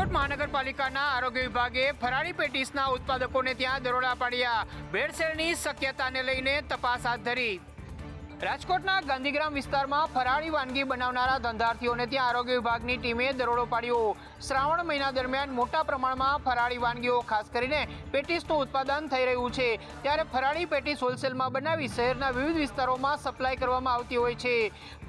રાજકોટ મહાનગરપાલિકાના આરોગ્ય વિભાગે ફરાળી પેટીસના ઉત્પાદકોને ત્યાં દરોડા પાડ્યા। ભેળસેળની શક્યતાને લઈને તપાસ હાથ ધરી। રાજકોટના ગાંધીગ્રામ વિસ્તારમાં ફરાળી વાનગી બનાવનારા ધંધાર્થીઓને ત્યાં આરોગ્ય વિભાગની ટીમે દરોડો પાડ્યો। શ્રાવણ મહિના દરમિયાન મોટા પ્રમાણમાં ફરાળી વાનગીઓ ખાસ કરીને પેટીસનું ઉત્પાદન થઈ રહ્યું છે, ત્યારે ફરાળી પેટીસ હોલસેલમાં બનાવી શહેરના વિવિધ વિસ્તારોમાં સપ્લાય કરવામાં આવતી હોય છે।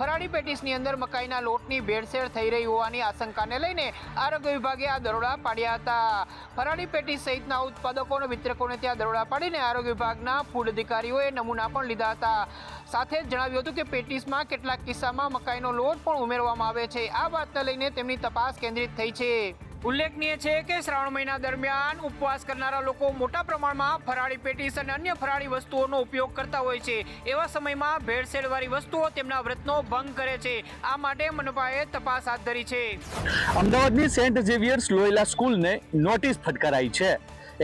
ફરાળી પેટીસની અંદર મકાઈના લોટની ભેળસેળ થઈ રહી હોવાની આશંકાને લઈને આરોગ્ય વિભાગે આ દરોડા પાડ્યા હતા। ફરાળી પેટીસ સહિતના ઉત્પાદકોને વિતરકોને ત્યાં દરોડા પાડીને આરોગ્ય વિભાગના ફૂડ અધિકારીઓએ નમૂના પણ લીધા હતા। સાથે જણાવ્યું હતું કે પેટીસમાં કેટલાક કિસ્સામાં મકાઈનો લોટ પણ ઉમેરવામાં આવે છે। આ વાતને લઈને તેમની તપાસ કેન્દ્રિત થઈ છે। ઉલ્લેખનીય છે કે શ્રાવણ મહિના દરમિયાન ઉપવાસ કરનારા લોકો મોટા પ્રમાણમાં ફરાળી પેટીસ અને અન્ય ફરાળી વસ્તુઓનો ઉપયોગ કરતા હોય છે। એવા સમયમાં ભેળસેળવાળી વસ્તુઓ તેમના વ્રતનો ભંગ કરે છે। આ માટે મનપાએ તપાસ હાથ ધરી છે। અમદાવાદની સેન્ટ ઝેવિયર્સ લોયલા સ્કૂલને નોટિસ ફટકારાઈ છે।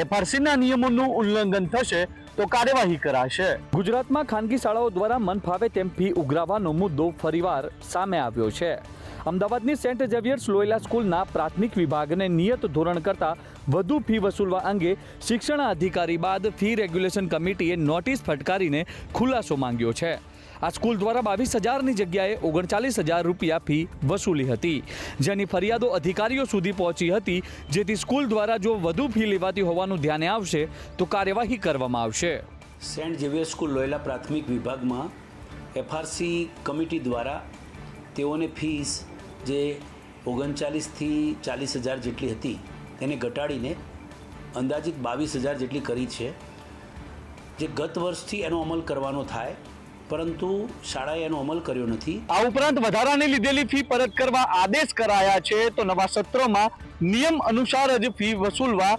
એફઆરસીના નિયમોનું ઉલ્લંઘન થશે તો કાર્યવાહી કરાશે। ગુજરાતમાં ખાનગી શાળાઓ દ્વારા મનફાવે તેમ ફી ઉઘરાવવાનો મુદ્દો ફરીવાર સામે આવ્યો છે। અમદાવાદની સેન્ટ ઝેવિયર્સ લોયલા સ્કૂલના પ્રાથમિક વિભાગને નિયત ધોરણ કરતાં વધુ ફી વસૂલવા અંગે શિક્ષણ અધિકારી બાદ ફી રેગ્યુલેશન કમિટીએ નોટિસ ફટકારીને ખુલાસો માંગ્યો છે। આ સ્કૂલ દ્વારા 22,000ની જગ્યાએ 39,000 રૂપિયા ફી વસૂલી હતી, જેની ફરિયાદો અધિકારીઓ સુધી પહોંચી હતી, જેથી સ્કૂલ દ્વારા જો વધુ ફી લેવાતી હોવાનું ધ્યાને આવશે તો કાર્યવાહી કરવામાં આવશે। સેન્ટ ઝેવિયર સ્કૂલ લોયલા પ્રાથમિક વિભાગમાં એફઆરસી કમિટી દ્વારા તેઓને ફીસ જે 39થી 40,000 જેટલી હતી તેને ઘટાડીને અંદાજિત 22,000 જેટલી કરી છે, જે ગત વર્ષથી એનો અમલ કરવાનો થાય, પરંતુ શાળાએ એનો અમલ કર્યો નથી। આ ઉપરાંત વધારાની લીધેલી ફી પરત કરવા આદેશ કરાયા છે, તો નવા સત્રમાં નિયમ અનુસાર જ ફી વસૂલવા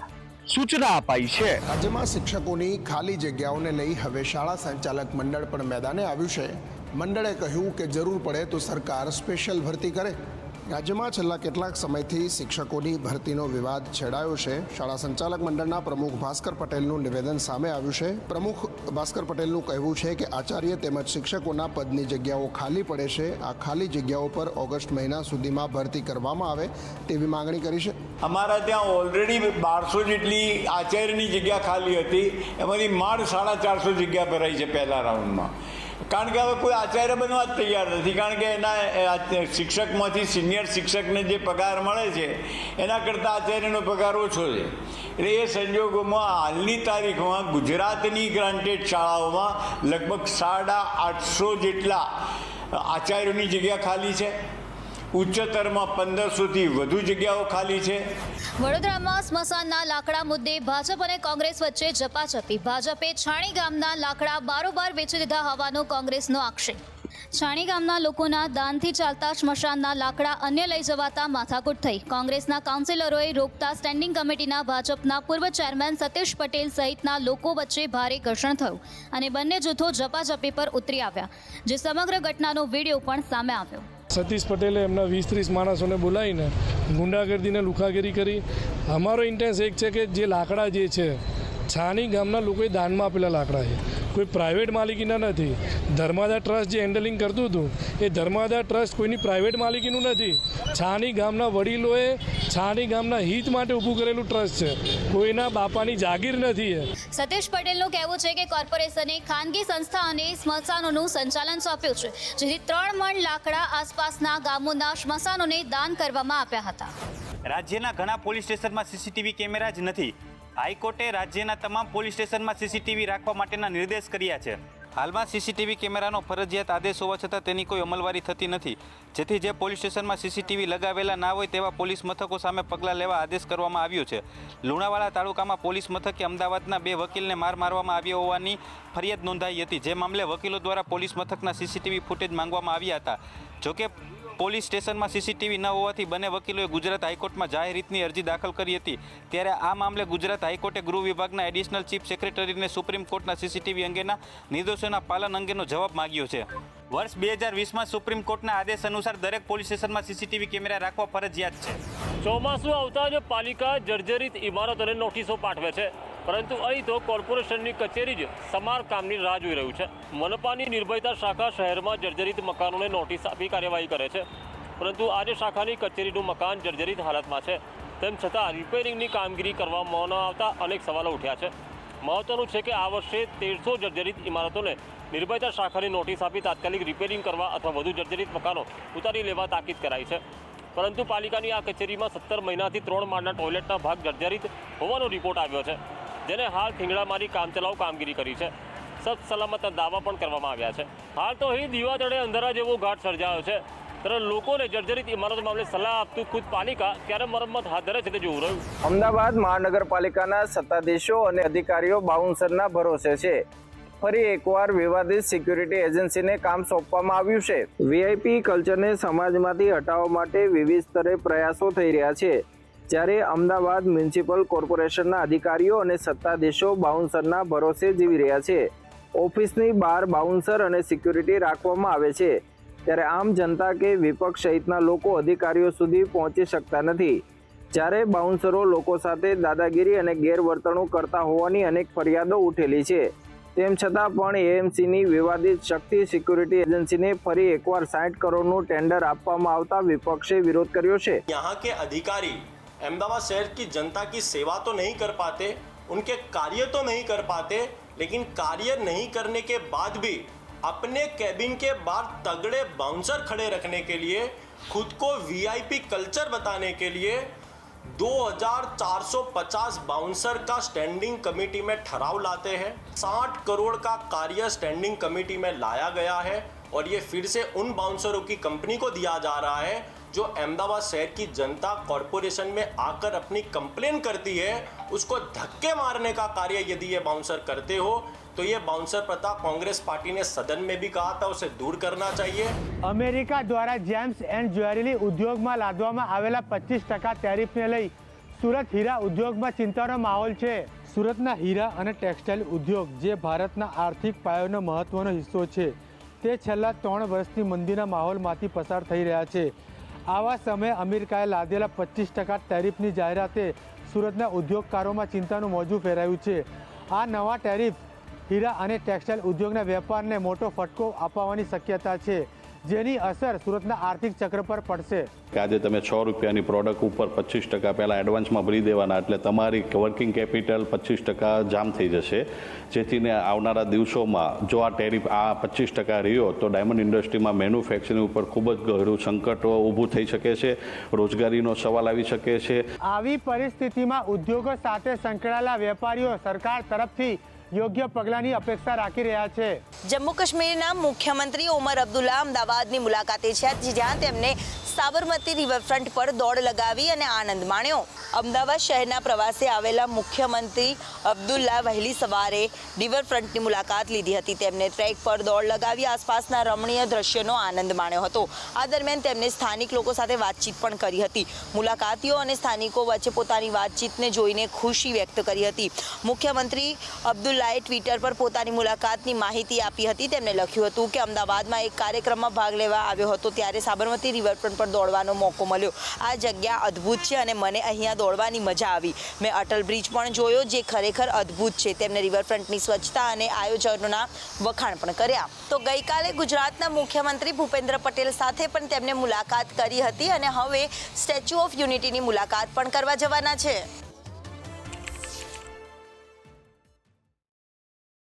સૂચના અપાઈ છે। રાજ્યમાં શિક્ષકોની ખાલી જગ્યાઓને લઈ હવે શાળા સંચાલક મંડળ પણ મેદાને આવ્યું છે। મંડળે કહ્યું કે જરૂર પડે તો સરકાર સ્પેશિયલ ભરતી કરે। રાજ્યમાં છેલ્લા કેટલાક સમયથી શિક્ષકોની ભરતીનો વિવાદ છેડાયો છે। શાળા સંચાલક મંડળના પ્રમુખ ભાસ્કર પટેલનું નિવેદન સામે આવ્યું છે। પ્રમુખ ભાસ્કર પટેલનું કહેવું છે કે આચાર્ય તેમજ શિક્ષકોના પદની જગ્યાઓ ખાલી પડે છે। આ ખાલી જગ્યાઓ પર ઓગસ્ટ મહિના સુધીમાં ભરતી કરવામાં આવે તેવી માંગણી કરી છે। અમારા ત્યાં ઓલરેડી 1200 જેટલી આચાર્યની જગ્યા ખાલી હતી, એમાંથી માંડ 450 જગ્યા ભરાઈ છે પહેલા રાઉન્ડમાં, કારણ કે હવે કોઈ આચાર્ય બનવા જ તૈયાર નથી, કારણ કે એના શિક્ષકમાંથી સિનિયર શિક્ષકને જે પગાર મળે છે એના કરતાં આચાર્યનો પગાર ઓછો છે। એટલે એ સંજોગોમાં હાલની તારીખમાં ગુજરાતની ગ્રાન્ટેડ શાળાઓમાં લગભગ 850 જેટલા આચાર્યોની જગ્યા ખાલી છે। ઉચ્ચતરમાં 1500થી વધુ જગ્યાઓ ખાલી છે। વડોદરામાં સ્મશાનના લાકડા મુદ્દે ભાજપ અને કોંગ્રેસ વચ્ચે ઝપાઝપી। ભાજપે છાણી ગામના લાકડા બારોબાર વેચી દીધા હોવાનો કોંગ્રેસનો આક્ષેપ। છાણી ગામના લોકોના દાનથી ચાલતા સ્મશાનના લાકડા અન્ય લઈ જવાતા માથાકૂટ થઈ। કોંગ્રેસના કાઉન્સિલરોએ રોકતા સ્ટેન્ડિંગ કમિટીના ભાજપના પૂર્વ ચેરમેન સતીશ પટેલ સહિતના લોકો વચ્ચે ભારે ઘર્ષણ થયું અને બંને જૂથો ઝપાઝપી પર ઉતરી આવ્યા, જે સમગ્ર ઘટનાનો વિડીયો પણ સામે આવ્યો। સતીશ પટેલે એમના 20-30 માણસોને બોલાવીને ગુંડાગર્દીને લુખાગીરી કરી। અમારો ઇન્ટેન્સ એક છે કે જે લાકડા જે છે છાણી ગામના લોકોએ દાનમાં આપેલા લાકડા છે, કોઈ પ્રાઇવેટ માલિકીના નથી। ધર્માદા ટ્રસ્ટ જે હેન્ડલિંગ કરતું હતું એ ધર્માદા ટ્રસ્ટ કોઈની પ્રાઇવેટ માલિકીનું નથી। છાણી ગામના વડીલોએ છાણી ગામના હિત માટે ઊભું કરેલું ટ્રસ્ટ છે, કોઈના બાપાની જાગીર નથી। સતીશ પટેલનું કહેવું છે કે કોર્પોરેશને ખાનગી સંસ્થાઓને સ્મશાનોનું સંચાલન સોંપ્યું છે, જેથી 3 મણ લાકડા આસપાસના ગામોના સ્મશાનોને દાન કરવામાં આપ્યા હતા। રાજ્યના ઘણા પોલીસ સ્ટેશનમાં સીસીટીવી કેમેરા જ નથી। હાઈકોર્ટે રાજ્યના તમામ પોલીસ સ્ટેશનમાં સીસીટીવી રાખવા માટેના નિર્દેશ કર્યા છે। હાલમાં સીસીટીવી કેમેરાનો ફરજિયાત આદેશ હોવા છતાં તેની કોઈ અમલવારી થતી નથી, જેથી જે પોલીસ સ્ટેશનમાં સીસીટીવી લગાવેલા ના હોય તેવા પોલીસ મથકો સામે પગલાં લેવા આદેશ કરવામાં આવ્યો છે। લુણાવાડા તાલુકામાં પોલીસ મથકે અમદાવાદના 2 વકીલને મારવામાં આવ્યા હોવાની ફરિયાદ નોંધાઈ હતી, જે મામલે વકીલો દ્વારા પોલીસ મથકના સીસીટીવી ફૂટેજ માંગવામાં આવ્યા હતા। જોકે પોલીસ સ્ટેશનમાં સીસીટીવી ન હોવાથી બંને વકીલોએ ગુજરાત હાઈકોર્ટમાં જાહેર હિતની અરજી દાખલ કરી હતી। ત્યારે આ મામલે ગુજરાત હાઈકોર્ટે ગૃહ વિભાગના એડિશનલ ચીફ સેક્રેટરીને સુપ્રીમ કોર્ટના સીસીટીવી અંગેના નિર્દેશોના પાલન અંગેનો જવાબ માંગ્યો છે। વર્ષ 2020માં સુપ્રીમ કોર્ટના આદેશ અનુસાર દરેક પોલીસ સ્ટેશનમાં સીસીટીવી કેમેરા રાખવા ફરજિયાત છે। ચોમાસું આવતા જ પાલિકા જર્જરિત ઇમારતોને નોટિસો પાઠવે છે, પરંતુ અહીં તો કોર્પોરેશનની કચેરી જ સમારકામની રાહ જોઈ રહ્યું છે। મનપાની નિર્ભયતા શાખા શહેરમાં જર્જરિત મકાનોને નોટિસ આપી કાર્યવાહી કરે છે, પરંતુ આજે શાખાની કચેરીનું મકાન જર્જરિત હાલતમાં છે। તેમ છતાં રિપેરિંગની કામગીરી કરવામાં ન આવતા અનેક સવાલો ઉઠ્યા છે. મહત્વનું છે કે આ વર્ષે 1300 જર્જરિત ઇમારતોને નિર્ભયતા શાખાની નોટિસ આપી તાત્કાલિક રિપેરિંગ કરવા અથવા વધુ જર્જરિત મકાનો ઉતારી લેવા તાકીદ કરાઈ છે. પરંતુ પાલિકાની આ કચેરીમાં 17 મહિનાથી 3 માળના ટોયલેટના ભાગ જર્જરિત હોવાનો રિપોર્ટ આવ્યો છે, જેને હાલ થીંગડા મારી કામચલાઉ કામગીરી કરી છે. સત સલામતના દાવા પણ કરવામાં આવ્યા છે. હાલ તો અહીં દીવા તળે અંધારા જેવો ઘાટ સર્જાયો છે, ત્યારે લોકોને જર્જરિત ઇમારતો મામલે સલાહ આપતું ખુદ પાલિકા ક્યારે મરમ્મત હાથ ધરે છે તે જોવું રહ્યું. અમદાવાદ મહાનગરપાલિકાના સત્તાધીશો અને અધિકારીઓ બાઉન્સરના ભરોસે છે. ફરી એકવાર વિવાદિત સિક્યુરિટી એજન્સીને કામ સોંપવામાં આવ્યું છે. વીઆઈપી કલ્ચરને સમાજમાંથી હટાવવા માટે વિવિધ સ્તરે પ્રયાસો થઈ રહ્યા છે, જ્યારે અમદાવાદ મ્યુનિસિપલ કોર્પોરેશનના અધિકારીઓ અને સત્તાધીશો બાઉન્સરના ભરોસે જીવી રહ્યા છે. ઓફિસની બહાર બાઉન્સર અને સિક્યુરિટી રાખવામાં આવે છે, ત્યારે આમ જનતા કે વિપક્ષ સહિતના લોકો અધિકારીઓ સુધી પહોંચી શકતા નથી. જ્યારે બાઉન્સરો લોકો સાથે દાદાગીરી અને ગેરવર્તણૂક કરતા હોવાની અનેક ફરિયાદો ઉઠેલી છે, તેમ છતાં પણ એએમસીની વિવાદિત શક્તિ સિક્યુરિટી એજન્સીને ફરી એકવાર 60 કરોડનું ટેન્ડર આપવામાં આવતા વિપક્ષે વિરોધ કર્યો છે. यहाँ के अधिकारी अहमदाबाद शहर की जनता की सेवा तो नहीं कर पाते, उनके कार्य तो नहीं कर पाते, लेकिन कार्य नहीं करने के बाद भी अपने कैबिन के बाहर तगड़े बाउंसर खड़े रखने के लिए, खुद को वीआईपी कल्चर बताने के लिए 2450 बाउंसर का स्टैंडिंग कमेटी में ठहराव लाते हैं. 60 करोड़ का कार्य स्टैंडिंग कमेटी में लाया गया है और ये फिर से उन बाउंसरों की कंपनी को दिया जा रहा है जो अहमदाबाद शहर की जनता कॉरपोरेशन में आकर अपनी कंप्लेन करती है, उसको धक्के मारने का कार्य यदि ये बाउंसर करते हो तो ये बाउंसर प्रथा कांग्रेस पार्टी ने सदन में भी कहा था, उसे दूर करना चाहिए. અમેરિકા દ્વારા જેમ્સ એન્ડ જ્વેલરી ઉદ્યોગમાં લાદવામાં આવેલા 25% ટેરિફને લઈ સુરત હીરા ઉદ્યોગમાં ચિંતાનો માહોલ છે. સુરતના હીરા અને ટેક્સટાઇલ ઉદ્યોગ જે ભારતના આર્થિક પાયાનો મહત્વનો હિસ્સો છે, તે છેલ્લા 3 વર્ષથી મંદીના માહોલમાંથી પસાર થઈ રહ્યા છે. આવા સમયે અમેરિકાએ લાદેલા 25% ટેરિફની જાહેરાતે સુરતના ઉદ્યોગકારોમાં ચિંતાનું મોજું ફેરાયું છે. આ નવા ટેરિફ હીરા અને ટેક્સટાઇલ ઉદ્યોગના વેપારને મોટો ફટકો આપવાની શક્યતા છે, જેની અસર સુરતના આર્થિક ચક્ર પર પડશે. કે આજે તમે 6 રૂપિયાની પ્રોડક્ટ ઉપર 25% પહેલાં એડવાન્સમાં ભરી દેવાના, એટલે તમારી વર્કિંગ કેપિટલ 25% જામ થઈ જશે. જેથીને આવનારા દિવસોમાં જો આ ટેરિફ આ 25% રહ્યો તો ડાયમંડ ઇન્ડસ્ટ્રીમાં મેન્યુફેક્ચરિંગ ઉપર ખૂબ જ ગહરું સંકટ ઊભું થઈ શકે છે, રોજગારીનો સવાલ આવી શકે છે. આવી પરિસ્થિતિમાં ઉદ્યોગો સાથે સંકળાયેલા વેપારીઓ સરકાર તરફથી યોગ્ય પગલાંની અપેક્ષા રાખી રહ્યા છે. જમ્મુ કાશ્મીરના મુખ્યમંત્રી ઓમર અબ્દુલ્લા અમદાવાદની મુલાકાતે છે, જ્યાં તેમને સાબરમતી રિવરફ્રન્ટ પર દોડ લગાવી અને આનંદ માણ્યો. અમદાવાદ શહેરના પ્રવાસે આવેલા મુખ્યમંત્રી અબ્દુલ્લા વહેલી સવારે રિવરફ્રન્ટની મુલાકાત લીધી હતી. તેમને ટ્રેક પર દોડ લગાવી આસપાસના રમણીય દ્રશ્યોનો આનંદ માણ્યો હતો. આ દરમિયાન તેમને સ્થાનિક લોકો સાથે વાતચીત પણ કરી હતી. મુલાકાતીઓ અને સ્થાનિકો વચ્ચે પોતાની વાતચીતને જોઈને ખુશી વ્યક્ત કરી હતી. મુખ્યમંત્રી અબ્દુલ્લાએ ટ્વિટર પર પોતાની મુલાકાતની માહિતી આપી હતી. તેમણે લખ્યું હતું કે અમદાવાદમાં એક કાર્યક્રમમાં ભાગ લેવા આવ્યો હતો, ત્યારે સાબરમતી રિવરફ્રન્ટ પર દોડવાનો મોકો મળ્યો. આ જગ્યા અદ્ભુત છે અને મને અહીંયા દોડવાની મજા આવી. મેં અટલ બ્રિજ પણ જોયો, જે ખરેખર અદ્ભુત છે. તેમને રિવરફ્રન્ટની સ્વચ્છતા અને આયોજનોના વખાણ પણ કર્યા. તો ગઈકાલે ગુજરાતના મુખ્યમંત્રી ભૂપેન્દ્ર પટેલ સાથે પણ તેમને મુલાકાત કરી હતી અને હવે સ્ટેચ્યુ ઓફ યુનિટીની મુલાકાત પણ કરવા જવાના છે.